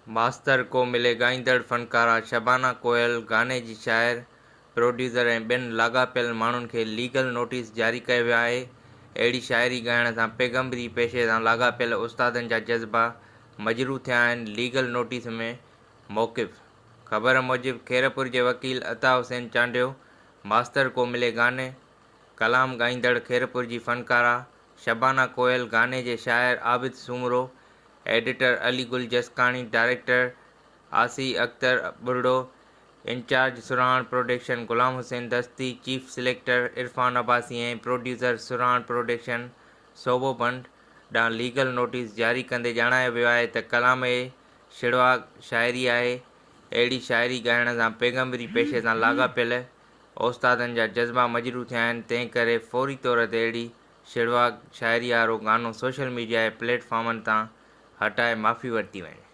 मास्तर को मिले ॻाईंदड़ फ़नकारा शबाना कोयल गाने जी शाइर, प्रोड्यूसर ऐं ॿियनि लाॻापियल माण्हुनि खे लीगल नोटिस जारी कयो वियो आहे। अहिड़ी शाइरी ॻाइण सां पैगम्बरी पेशे सां लाॻापियल उस्तादनि जा जज़्बा मजरू थिया आहिनि। लीगल नोटिस में मौक़िफ़। ख़बर मूजिबि खैरपुर जे वकील अता हुसैन चांडियो, मास्तर को मिले गाने कलाम ॻाईंदड़ खैरपुर जी फ़नकारा शबाना कोयल, गाने जे शाइर आबिद सूमरो, एडिटर अली गुल जसकानी, डायरेक्टर आसी अख्तर बुर्डो, इंचार्ज सुराण प्रोडक्शन गुलाम हुसैन दस्ती, चीफ सिलेक्टर इरफान अब्बासी ऐं प्रोड्यूसर सुराण प्रोडक्शन सोबो बंड ॾांहुं लीगल नोटिस जारी कंदे ॼाणायो वियो आहे त कलाम ए शिड़वा शाइरी आहे। अहिड़ी शाइरी ॻाइण सां पैगम्बरी पेशे सां लाॻापियल उस्तादनि जा जज़्बा मजरू थिया आहिनि। तंहिं करे फ़ौरी तौर ते अहिड़ी शिड़वा शाइरी वारो गानो सोशल मीडिया जे प्लेटफॉर्मनि तां हटाए माफ़ी वरिती वञे।